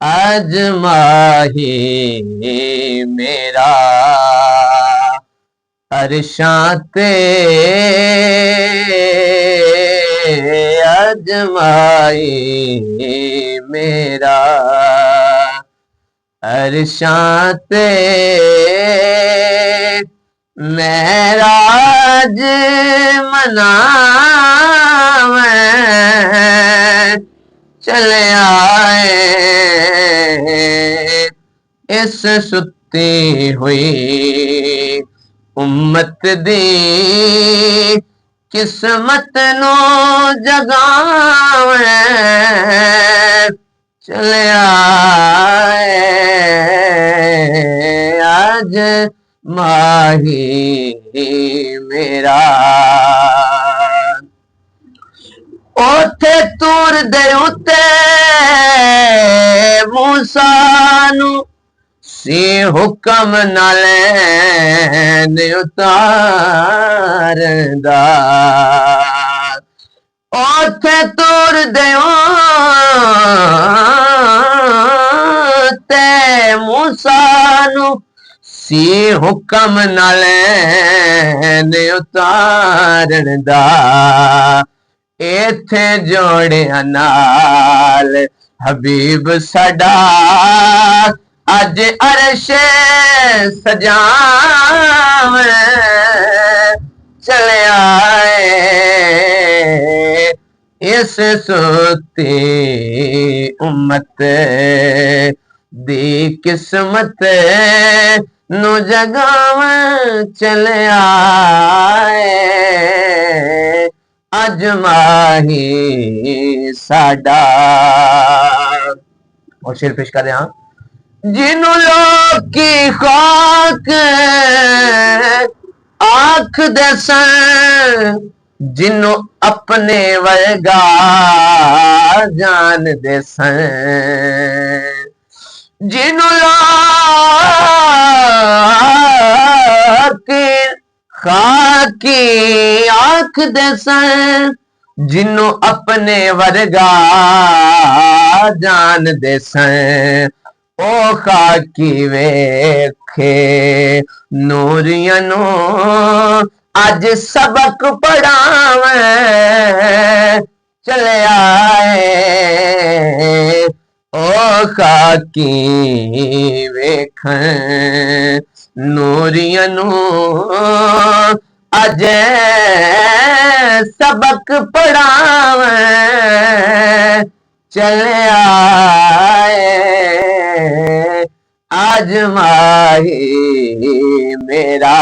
अजमाही मेरा अरशां ते अजमाई मेरा अरशां ते महराज मनावे चले आए इस सुती हुई उम्मत दी किस्मत नो जगावे चले आए आज माही मेरा ओथे तूर दे उत्ते मूसा नू सी हुक्म नाले उतारदा ओथे तूर दे ते मूसा नू सी हुक्म नाले उतारदा इथे जोड़िया नाल हबीब साडा अज अरशे सजावे चले आए इस सुती उम्मत दी किस्मत नु जगावे चले आए अज माही साडा। और शेर पेश कर रहे हैं जिन्नू लोग की खाक आख दसन जिन्नू अपने वर्गा जान दसन जिन्नू लोग की खाकी आख दसन जिन्नू अपने वर्गा जान दसन ओ खाकी वेखे नूरिया नू अज सबक पढ़ावे चले आए ओ खाकी वेख नूरिया नू अज सबक पढ़ावे चले आए आज माही मेरा।